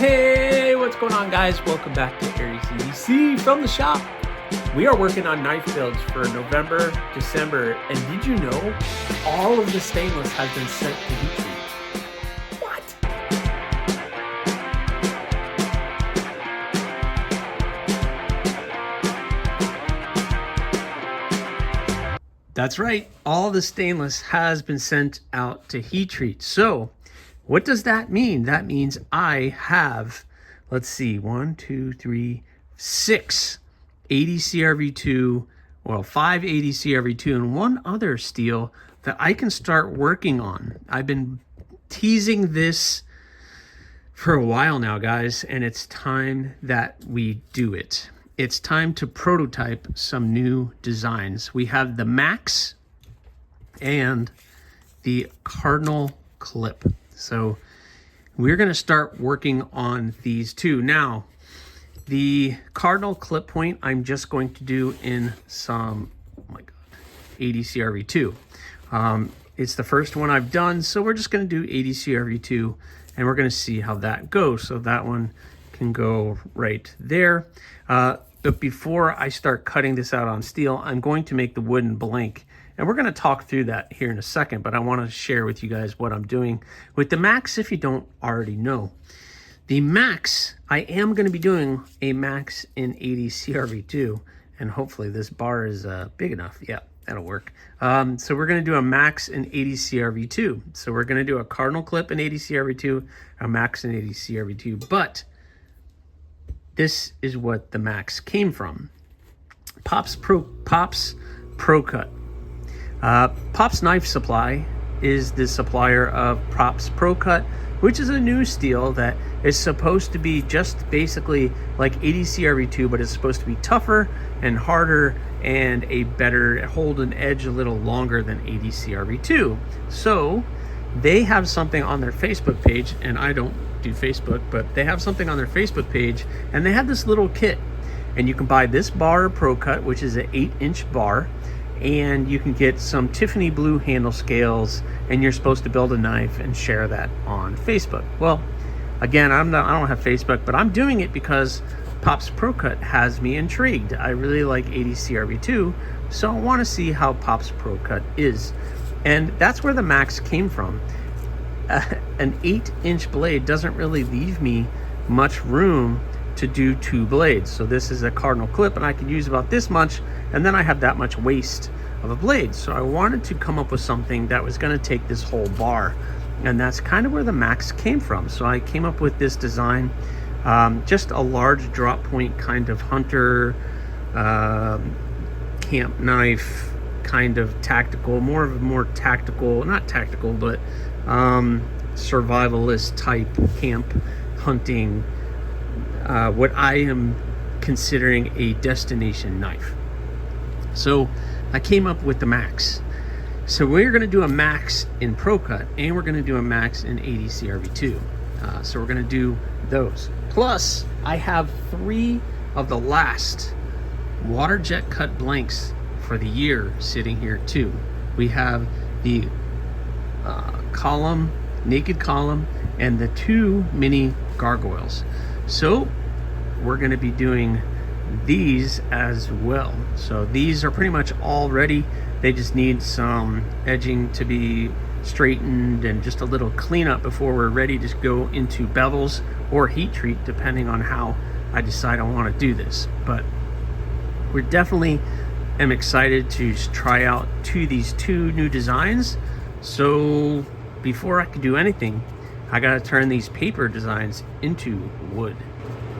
Hey, what's going on, guys? Welcome back to AriesEDC from the shop. We are working on knife builds for November, December, and did you know all of the stainless has been sent to heat treat? What? That's right, all the stainless has been sent out to heat treat. So what does that mean? That means I have, let's see, 1, 2, 3, 6 ADCRV2, well, 5 ADCRV2, and one other steel that I can start working on. I've been teasing this for a while now, guys, and it's time that we do it. It's time to prototype some new designs. We have the Max and the Cardinal Clip. So we're going to start working on these two. Now, the Cardinal Clip point, I'm just going to do in some, oh my God, ADCRV2. It's the first one I've done, so we're just going to do ADCRV2, and we're going to see how that goes. So that one can go right there. But before I start cutting this out on steel, I'm going to make the wooden blank. And we're going to talk through that here in a second, but I want to share with you guys what I'm doing with the Max if you don't already know. The Max, I am going to be doing a Max in ADCRV2, and hopefully this bar is big enough. Yeah, that'll work. So we're going to do a Max in ADCRV2. So we're going to do a Cardinal Clip in ADCRV2, a Max in ADCRV2, but this is what the Max came from. Pop's Pro Cut. Pop's Knife Supply is the supplier of Pop's Pro Cut, which is a new steel that is supposed to be just basically like ADCRV2, but it's supposed to be tougher and harder and a better, hold an edge a little longer than ADCRV2. So they have something on their Facebook page, and I don't do Facebook, but they have something on their Facebook page, and they have this little kit, and you can buy this bar Pro Cut, which is an 8-inch bar, and you can get some Tiffany blue handle scales, and you're supposed to build a knife and share that on Facebook. Well, again, I don't have Facebook, but I'm doing it because Pop's Pro Cut has me intrigued. I really like ADCRV2, so I want to see how Pop's Pro Cut is. And that's where the Max came from. An 8-inch blade doesn't really leave me much room to do 2 blades. So this is a Cardinal Clip, and I can use about this much, and then I have that much waste of a blade. So I wanted to come up with something that was going to take this whole bar, and that's kind of where the Max came from. So I came up with this design, just a large drop point kind of hunter camp knife, kind of tactical, more tactical, not tactical, but survivalist type camp hunting, what I am considering a destination knife. So I came up with the Max. So we're going to do a Max in Pro Cut, and we're going to do a Max in ADCRV2. So we're going to do those. Plus, I have 3 of the last water jet cut blanks for the year sitting here too. We have the column, naked column, and the 2 mini gargoyles. So we're going to be doing these as well. So these are pretty much all ready. They just need some edging to be straightened and just a little cleanup before we're ready to go into bevels or heat treat, depending on how I decide I want to do this. But we're definitely am excited to try out these 2 new designs. So before I can do anything, I got to turn these paper designs into wood.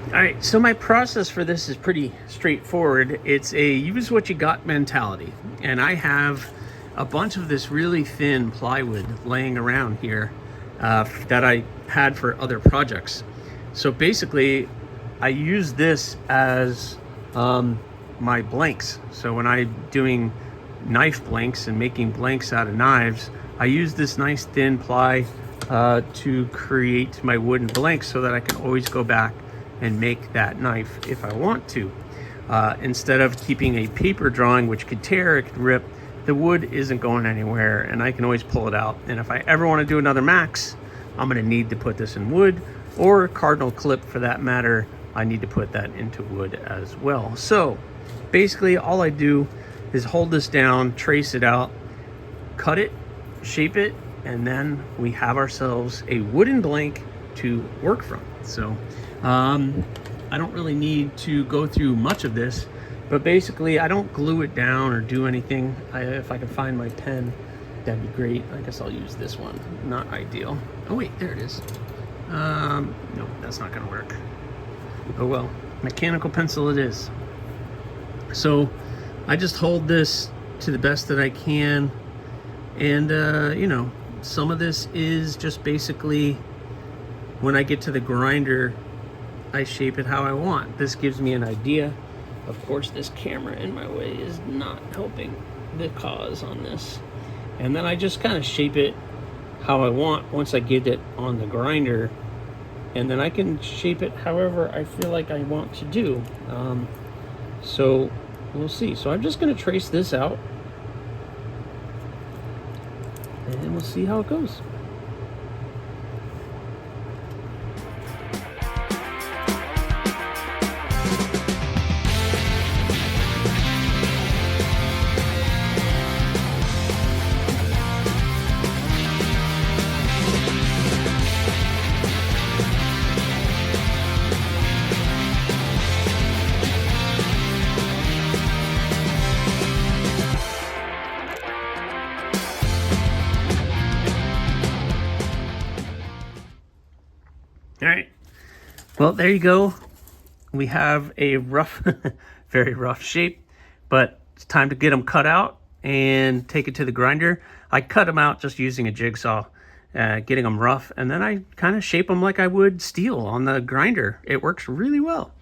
All right, so my process for this is pretty straightforward. It's a use what you got mentality. And I have a bunch of this really thin plywood laying around here that I had for other projects. So basically, I use this as my blanks. So when I'm doing knife blanks and making blanks out of knives, I use this nice thin ply to create my wooden blanks so that I can always go back and make that knife if I want to. Instead of keeping a paper drawing, which could tear, it could rip, the wood isn't going anywhere and I can always pull it out. And if I ever want to do another Max, I'm going to need to put this in wood, or Cardinal Clip for that matter, I need to put that into wood as well. So basically all I do is hold this down, trace it out, cut it, shape it, and then we have ourselves a wooden blank to work from. So I don't really need to go through much of this, but basically I don't glue it down or do anything. If I can find my pen, that'd be great. I guess I'll use this one. Not ideal. Oh wait, there it is. No, that's not gonna work. Oh well, mechanical pencil it is. So I just hold this to the best that I can, and you know, some of this is just basically when I get to the grinder, I shape it how I want. This gives me an idea. Of course, this camera in my way is not helping the cause on this. And then I just kind of shape it how I want once I get it on the grinder, and then I can shape it however I feel like I want to do. So we'll see. So I'm just going to trace this out, and we'll see how it goes. All right, well, there you go. We have a rough, very rough shape, but it's time to get them cut out and take it to the grinder. I cut them out just using a jigsaw, getting them rough, and then I kind of shape them like I would steel on the grinder. It works really well.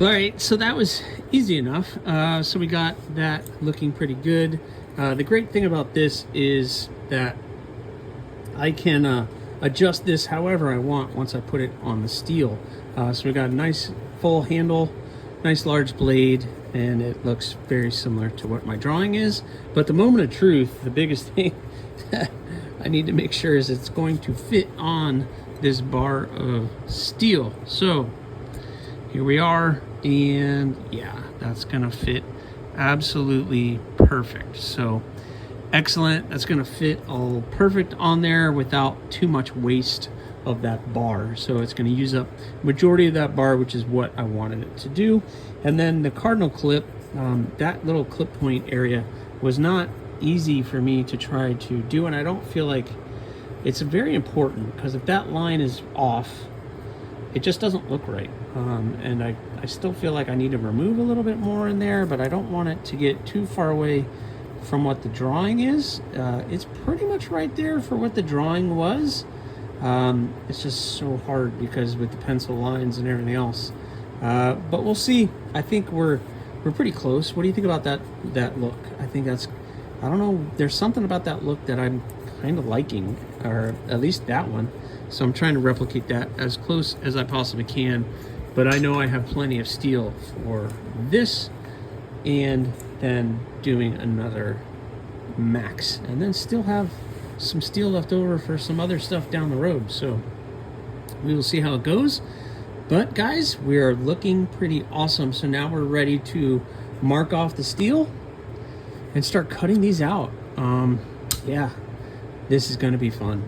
All right, so that was easy enough. So we got that looking pretty good. The great thing about this is that I can adjust this however I want once I put it on the steel. So we got a nice full handle, nice large blade, and it looks very similar to what my drawing is. But the moment of truth, the biggest thing that I need to make sure is it's going to fit on this bar of steel. So here we are, and yeah, that's gonna fit absolutely perfect. So excellent, that's gonna fit all perfect on there without too much waste of that bar. So it's gonna use up majority of that bar, which is what I wanted it to do. And then the Cardinal Clip, that little clip point area was not easy for me to try to do, and I don't feel like it's very important, because if that line is off, it just doesn't look right. And I still feel like I need to remove a little bit more in there, but I don't want it to get too far away from what the drawing is. It's pretty much right there for what the drawing was. It's just so hard because with the pencil lines and everything else. But we'll see. I think we're pretty close. What do you think about that look? I think that's, I don't know, there's something about that look that I'm kind of liking, or at least that one. So I'm trying to replicate that as close as I possibly can, but I know I have plenty of steel for this, and then doing another max, and then still have some steel left over for some other stuff down the road. So we will see how it goes. But guys, we are looking pretty awesome. So now we're ready to mark off the steel and start cutting these out. Yeah, this is going to be fun.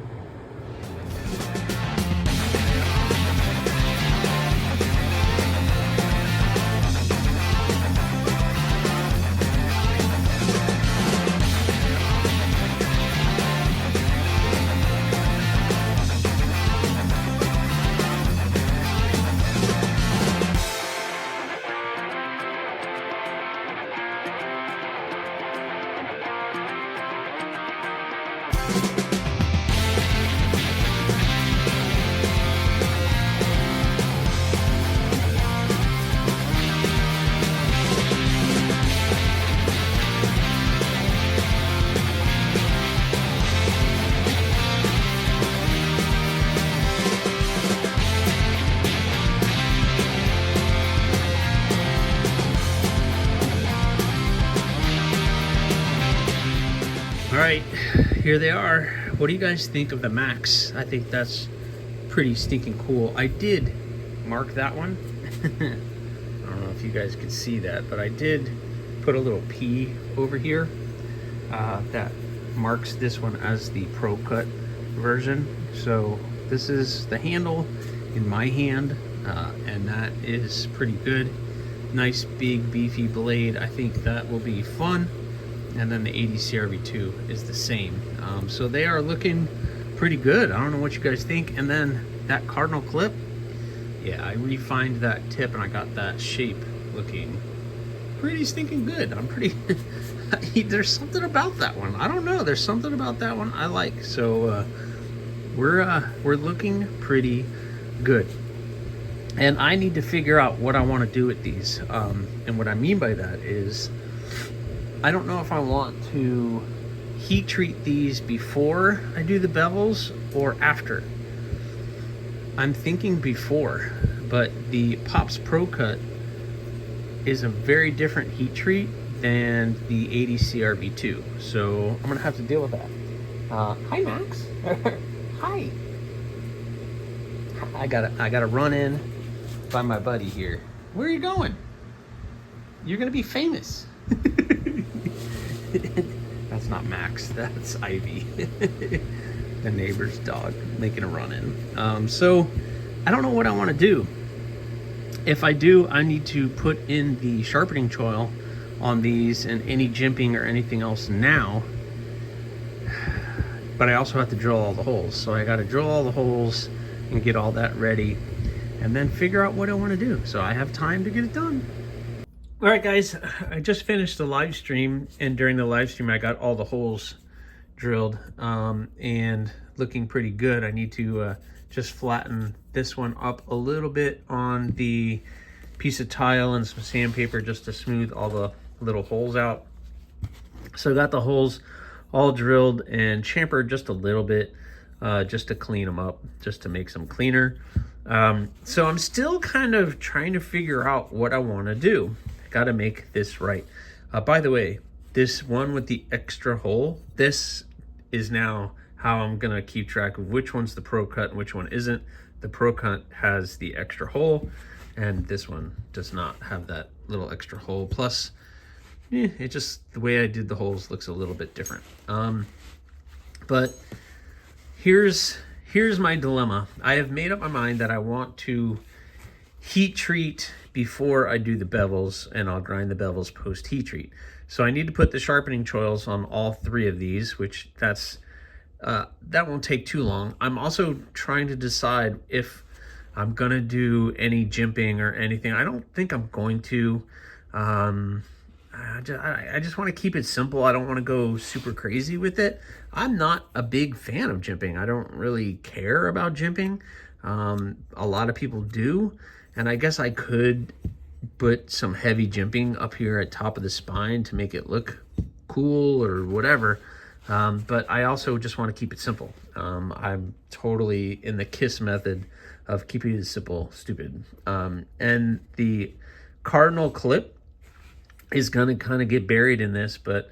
right, here they are. What do you guys think of the Max? I think that's pretty stinking cool. I did mark that one. I don't know if you guys could see that, but I did put a little P over here that marks this one as the Pro Cut version. So this is the handle in my hand, and that is pretty good. Nice big beefy blade. I think that will be fun. And then the ADC RV2 is the same. So they are looking pretty good. I don't know what you guys think. And then that Cardinal Clip, yeah, I refined that tip and I got that shape looking pretty stinking good. I'm pretty, there's something about that one. I don't know, there's something about that one I like. So we're looking pretty good. And I need to figure out what I want to do with these. And what I mean by that is, I don't know if I want to heat treat these before I do the bevels or after. I'm thinking before, but the Pops Pro Cut is a very different heat treat than the ADC RV2. So I'm gonna have to deal with that. Hi, Max. Hi. I gotta run in by my buddy here. Where are you going? You're gonna be famous. That's not Max, that's Ivy. The neighbor's dog making a run in. So I don't know what I want to do. If I do, I need to put in the sharpening choil on these and any jimping or anything else now. But I also have to drill all the holes. So I got to drill all the holes and get all that ready and then figure out what I want to do. So I have time to get it done. All right, guys, I just finished the live stream, and during the live stream, I got all the holes drilled and looking pretty good. I need to just flatten this one up a little bit on the piece of tile and some sandpaper just to smooth all the little holes out. So I got the holes all drilled and chamfered just a little bit just to clean them up, just to make them cleaner. So I'm still kind of trying to figure out what I want to do. Got to make this right. By the way, this one with the extra hole, this is now how I'm gonna keep track of which one's the Pro Cut and which one isn't. The Pro Cut has the extra hole, and this one does not have that little extra hole. Plus, it just, the way I did the holes looks a little bit different. But here's my dilemma. I have made up my mind that I want to heat treat before I do the bevels, and I'll grind the bevels post heat treat. So I need to put the sharpening choils on all three of these, which that won't take too long. I'm also trying to decide if I'm gonna do any jimping or anything. I don't think I'm going to. I just want to keep it simple. I don't want to go super crazy with it. I'm not a big fan of jimping. I don't really care about jimping. A lot of people do. And I guess I could put some heavy jimping up here at top of the spine to make it look cool or whatever. But I also just want to keep it simple. I'm totally in the KISS method of keeping it simple, stupid. And the Cardinal Clip is going to kind of get buried in this, but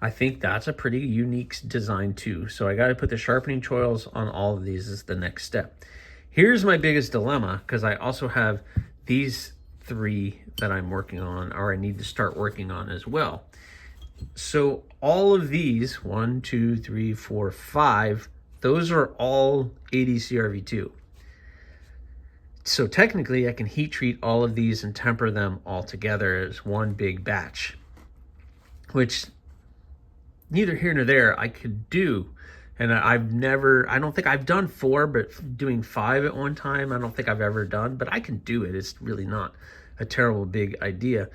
I think that's a pretty unique design too. So I got to put the sharpening choils on all of these as the next step. Here's my biggest dilemma, because I also have these three that I'm working on, or I need to start working on as well. So all of these, 1, 2, 3, 4, 5, those are all ADC RV2. So technically I can heat treat all of these and temper them all together as one big batch, which neither here nor there I could do. And I don't think I've done 4, but doing 5 at one time, I don't think I've ever done, but I can do it. It's really not a terrible big idea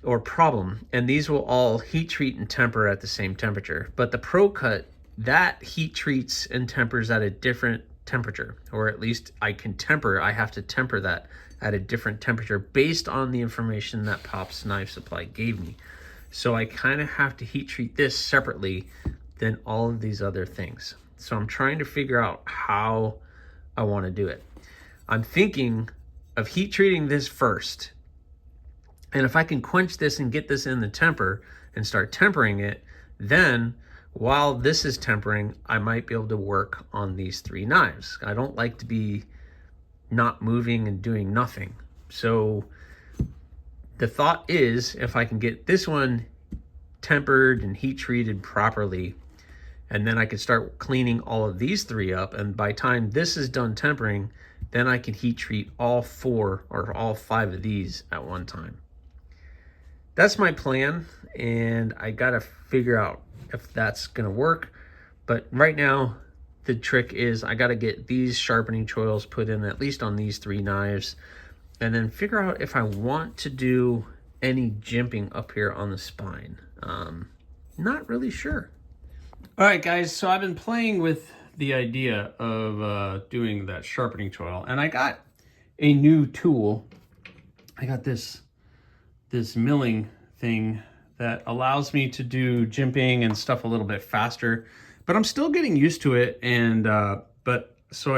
or problem. And these will all heat treat and temper at the same temperature. But the Pro Cut, that heat treats and tempers at a different temperature, or at least I have to temper that at a different temperature based on the information that Pop's Knife Supply gave me. So I kind of have to heat treat this separately than all of these other things. So I'm trying to figure out how I want to do it. I'm thinking of heat treating this first. And if I can quench this and get this in the temper and start tempering it, then while this is tempering, I might be able to work on these 3 knives. I don't like to be not moving and doing nothing. So the thought is, if I can get this one tempered and heat treated properly, and then I can start cleaning all of these 3 up, and by the time this is done tempering, then I can heat treat all 4 or all 5 of these at one time. That's my plan, and I gotta figure out if that's gonna work. But right now, the trick is I gotta get these sharpening choils put in at least on these 3 knives, and then figure out if I want to do any jimping up here on the spine. Not really sure. All right, guys, so I've been playing with the idea of doing that sharpening choil, and I got a new tool. I got this milling thing that allows me to do jimping and stuff a little bit faster, but I'm still getting used to it. And so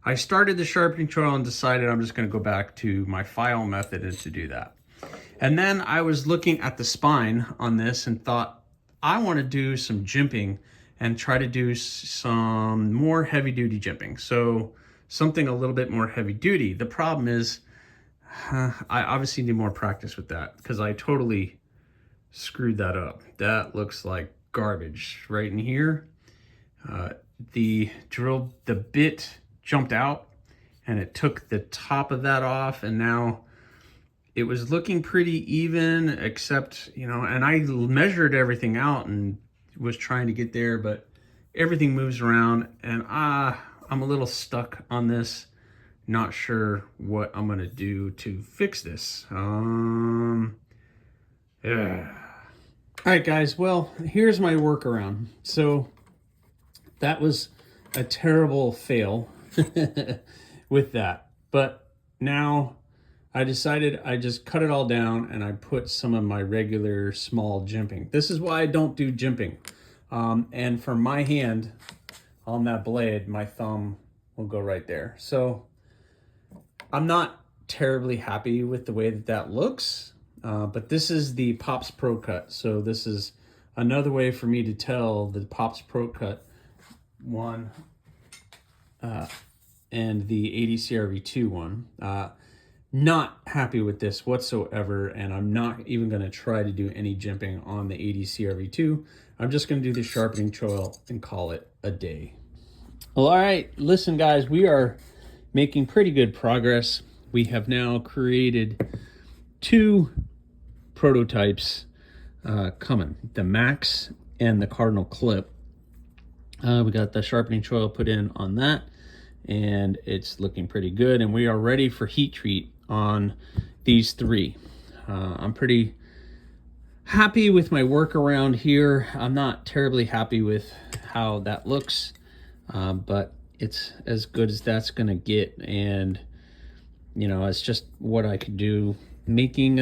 I started the sharpening choil and decided I'm just going to go back to my file method and to do that. And then I was looking at the spine on this and thought, I want to do some jimping and try to do some more heavy duty jimping. So something a little bit more heavy duty. The problem is I obviously need more practice with that because I totally screwed that up. That looks like garbage right in here. The bit jumped out and it took the top of that off, and now it was looking pretty even, except, you know, and I measured everything out and was trying to get there, but everything moves around, and I'm a little stuck on this. Not sure what I'm gonna do to fix this. Yeah. All right, guys, well, here's my workaround. So that was a terrible fail with that, but now I decided I just cut it all down and I put some of my regular small jimping. This is why I don't do jimping. And for my hand on that blade, my thumb will go right there. So I'm not terribly happy with the way that that looks, but this is the Pops Pro Cut. So this is another way for me to tell the Pops Pro Cut one and the AriesEDC TShirts one. Not happy with this whatsoever, and I'm not even going to try to do any jimping on the AriesEDC TShirts. I'm just going to do the sharpening choil and call it a day. Well, all right, listen, guys, we are making pretty good progress. We have now created 2 prototypes coming, the Max and the Cardinal Clip. We got the sharpening choil put in on that, and it's looking pretty good, and we are ready for heat treat on these 3. I'm pretty happy with my workaround here. I'm not terribly happy with how that looks, but it's as good as that's gonna get, and you know, it's just what I could do. Making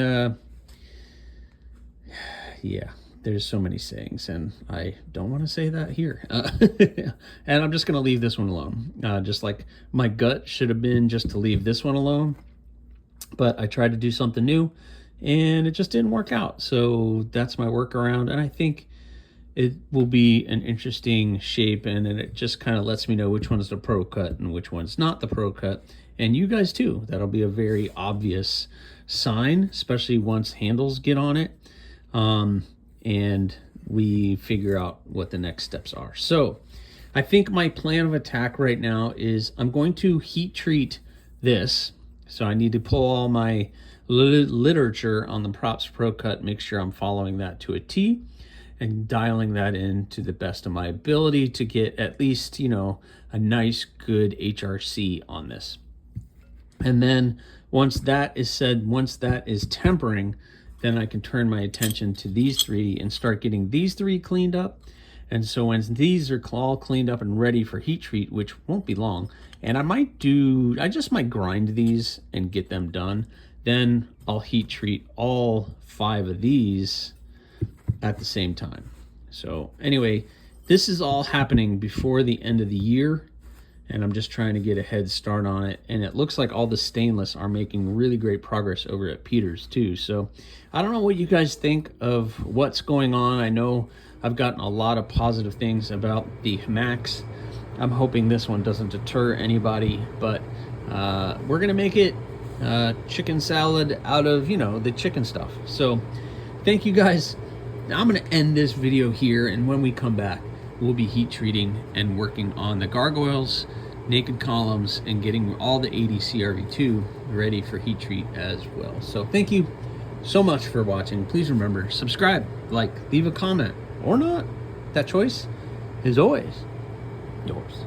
yeah, there's so many sayings, and I don't want to say that here. And I'm just going to leave this one alone. Just like my gut should have been just to leave this one alone. But I tried to do something new, and it just didn't work out. So that's my workaround, and I think it will be an interesting shape, and it just kind of lets me know which one's the Pro Cut and which one's not the Pro Cut. And you guys too. That'll be a very obvious sign, especially once handles get on it. And we figure out what the next steps are. So I think my plan of attack right now is I'm going to heat treat this. So I need to pull all my literature on the Pops Pro Cut, make sure I'm following that to a T and dialing that in to the best of my ability to get at least, you know, a nice good HRC on this. And then once that is said, once that is tempering, then I can turn my attention to these 3 and start getting these 3 cleaned up. And so when these are all cleaned up and ready for heat treat, which won't be long, and I just might grind these and get them done, then I'll heat treat all 5 of these at the same time. So anyway, this is all happening before the end of the year. and I'm just trying to get a head start on it. And it looks like all the stainless are making really great progress over at Peter's too. So I don't know what you guys think of what's going on. I know I've gotten a lot of positive things about the Max. I'm hoping this one doesn't deter anybody, but we're gonna make it chicken salad out of, you know, the chicken stuff. So thank you guys. Now I'm gonna end this video here, and when we come back, we'll be heat treating and working on the gargoyles, naked columns, and getting all the ADC RV2 ready for heat treat as well. So thank you so much for watching. Please remember, subscribe, like, leave a comment, or not. That choice is always yours.